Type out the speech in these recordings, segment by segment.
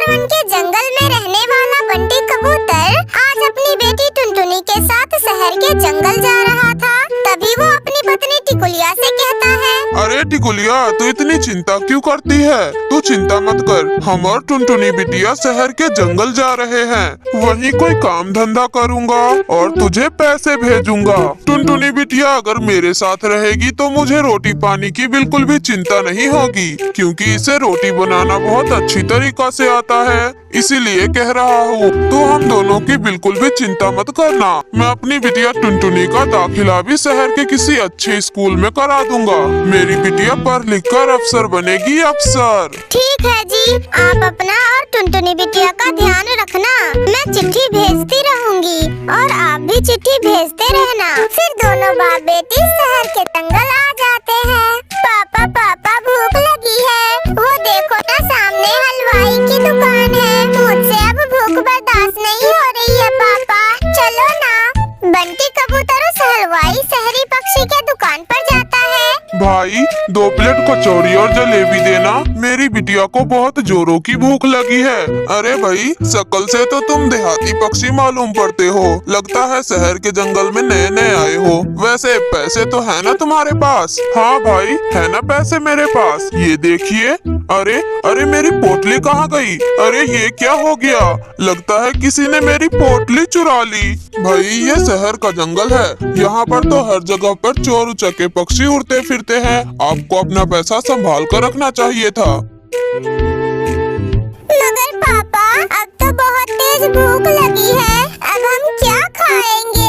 One के जंगल में रहने वाला बंटी कबूतर आज अपनी बेटी टुनटुनी के साथ शहर के जंगल जा रहा था। तभी वो अपनी पत्नी टिकुलिया से कहता है, अरे टिकुलिया, तू इतनी चिंता क्यों करती है? तू चिंता मत कर, हम और टुनटुनी बिटिया शहर के जंगल जा रहे हैं। वहीं कोई काम धंधा करूँगा और तुझे पैसे भेजूंगा। टुनटुनी बिटिया अगर मेरे साथ रहेगी तो मुझे रोटी पानी की बिल्कुल भी चिंता नहीं होगी, क्योंकि इसे रोटी बनाना बहुत अच्छी तरीका से आता है। इसीलिए कह रहा हूँ, तू हम दोनों की बिल्कुल भी चिंता मत करना। मैं अपनी बिटिया टुनटुनी का दाखिला भी शहर के किसी अच्छे स्कूल में करा दूंगा। मेरी बिटिया पढ़ लिख कर अफसर बनेगी, अफसर। ठीक है जी, आप अपना और टुनटुनी बिटिया का ध्यान रखना। मैं चिट्ठी भेजती रहूंगी और आप भी चिट्ठी भेजते रहना। फिर दोनों बाप बेटी शहर के जंगल आ जाते हैं। पापा पापा भूख लगी है, वो देखो ना सामने हलवाई की दुकान है। मुझसे अब भूख बर्दाश्त नहीं हो रही है पापा, चलो ना। बंटी कबूतर उस हलवाई शहरी पक्षी के दुकान पर जाता है। भाई 2 प्लेट कचौड़ी और जलेबी देना, मेरी बिटिया को बहुत जोरों की भूख लगी है। अरे भाई, शक्ल से तो तुम देहाती पक्षी मालूम पड़ते हो, लगता है शहर के जंगल में नए नए आए हो। वैसे पैसे तो है ना तुम्हारे पास? हाँ भाई, है ना पैसे मेरे पास। ये देखिए। अरे अरे, मेरी पोटली कहाँ गई? अरे ये क्या हो गया? लगता है किसी ने मेरी पोटली चुरा ली। भाई ये शहर का जंगल है, यहाँ पर तो हर जगह पर चोर उचक्के पक्षी उड़ते फिरते हैं। आपको अपना पैसा संभाल कर रखना चाहिए था। मगर पापा, अब तो बहुत तेज भूख लगी है, अब हम क्या खाएंगे?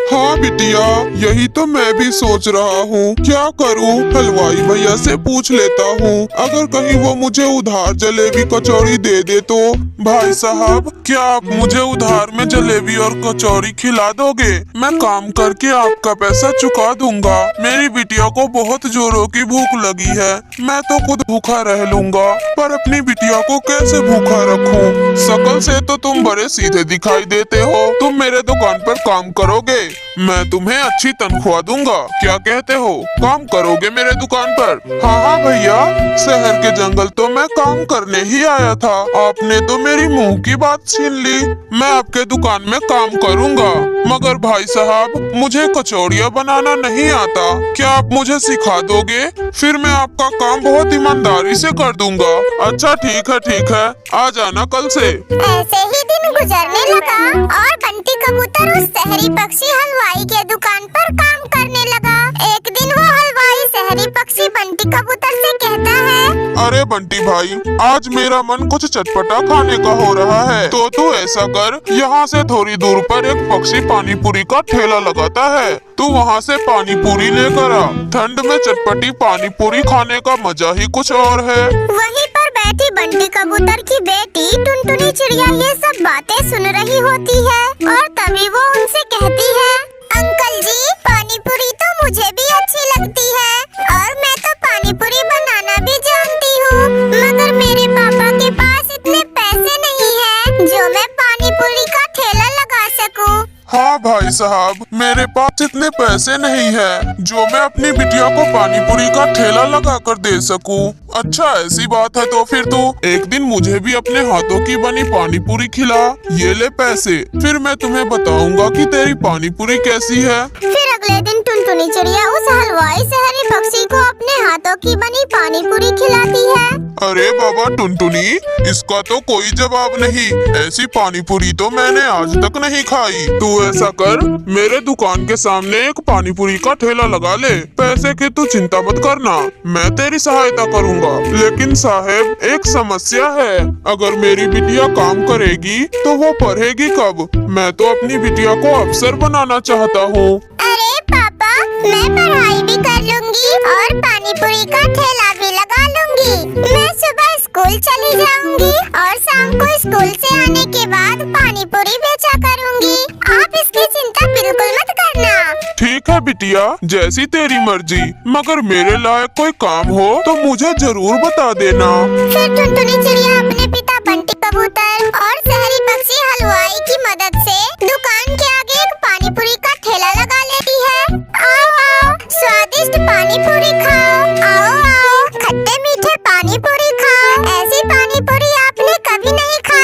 हाँ बिटिया, यही तो मैं भी सोच रहा हूँ, क्या करूँ? हलवाई भैया से पूछ लेता हूँ, अगर कहीं वो मुझे उधार जलेबी कचौड़ी दे दे तो। भाई साहब, क्या आप मुझे उधार में जलेबी और कचौड़ी खिला दोगे? मैं काम करके आपका पैसा चुका दूंगा। मेरी बिटिया को बहुत जोरों की भूख लगी है, मैं तो खुद भूखा रह लूंगा, पर अपनी बिटिया को कैसे भूखा रखूं? शक्ल से तो तुम बड़े सीधे दिखाई देते हो। तुम मेरे दुकान पर काम करोगे, मैं तुम्हें अच्छी तनख्वाह दूंगा। क्या कहते हो, काम करोगे मेरे दुकान पर? हाँ हाँ भैया, शहर के जंगल तो मैं काम करने ही आया था, आपने तो मेरी मुंह की बात छीन ली। मैं आपके दुकान में काम करूंगा, मगर भाई साहब मुझे कचौड़ियाँ बनाना नहीं आता, क्या आप मुझे सिखा दोगे? फिर मैं आपका काम बहुत ईमानदारी से कर दूंगा। अच्छा ठीक है, आ जाना कल से। ऐसे ही दिन गुजरने लगा और बंटी कबूतर उस शहरी पक्षी हलवाई के दुकान पर काम करने लगा। एक दिन वो हलवाई शहरी पक्षी बंटी कबूतर से कहता है, अरे बंटी भाई, आज मेरा मन कुछ चटपटा खाने का हो रहा है, तो तू ऐसा कर, यहाँ से थोड़ी दूर पर एक पक्षी पानी पूरी का ठेला लगाता है, तू वहाँ से पानी पूरी लेकर आ। ठंड में चटपटी पानी पूरी खाने का मजा ही कुछ और है। वहीं पर बैठी बंटी कबूतर की बेटी टुनटुनी चिड़िया ये सब बातें सुन रही होती है और तभी वो उनसे कहती है, अंकल जी, पानी पूरी तो मुझे भी अच्छी लगती है और मैं तो पानी पूरी बनाना भी जानती हूँ, मगर मेरे पापा के पास इतने पैसे नहीं है जो मैं पानी पूरी का ठेला लगा सकूँ। हाँ भाई साहब, मेरे पास इतने पैसे नहीं है जो मैं अपनी बिटिया को पानी पूरी का ठेला लगा कर दे सकूं। अच्छा ऐसी बात है तो फिर तो एक दिन मुझे भी अपने हाथों की बनी पानी पूरी खिला। ये ले पैसे, फिर मैं तुम्हें बताऊंगा कि तेरी पानी पूरी कैसी है। फिर अगले दिन टुनटुनी चिड़िया उस हलवाई शहरी पक्षी को अपने हाथों की बनी पानी पूरी खिलाती है। अरे बाबा टुनटुनी, इसका तो कोई जवाब नहीं, ऐसी पानी पूरी तो मैंने आज तक नहीं खाई। तू ऐसा कर, मेरे दुकान के सामने एक पानी पूरी का ठेला लगा ले, पैसे की तू चिंता मत करना, मैं तेरी सहायता करूंगा। लेकिन साहब एक समस्या है, अगर मेरी बिटिया काम करेगी तो वो पढ़ेगी कब? मैं तो अपनी बिटिया को अफसर बनाना चाहता हूँ। अरे पापा, मैं पढ़ाई भी कर लूंगी और पानी पूरी का ठेला भी लगा लूंगी। मैं सुबह स्कूल चली जाऊंगी और शाम को स्कूल से आने के बाद पानी पूरी बेचा करूंगी। आप इसकी चिंता बिल्कुल मत करना। ठीक है बिटिया, जैसी तेरी मर्जी, मगर मेरे लायक कोई काम हो तो मुझे जरूर बता देना। फिर टुनटुनी चिड़िया अपने पिता बंटी कबूतर और शहरी पक्षी हलवाई की मदद से दुकान के आगे एक पानी पूरी का ठेला लगा लेती है। आओ आओ, स्वादिष्ट पानी पूरी खाओ, आओ आओ, खट्टे मीठे पानी पूरी खाओ, ऐसी पानी पूरी आपने कभी नहीं खाई।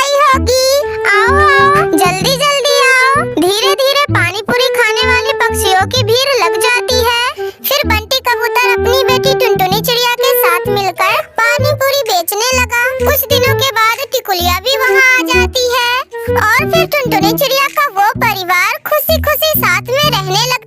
पानी पूरी खाने वाले पक्षियों की भीड़ लग जाती है। फिर बंटी कबूतर अपनी बेटी टुनटुनी चिड़िया के साथ मिलकर पानी पूरी बेचने लगा। कुछ दिनों के बाद टिकुलिया भी वहाँ आ जाती है और फिर टुनटुनी चिड़िया का वो परिवार खुशी खुशी साथ में रहने लगा।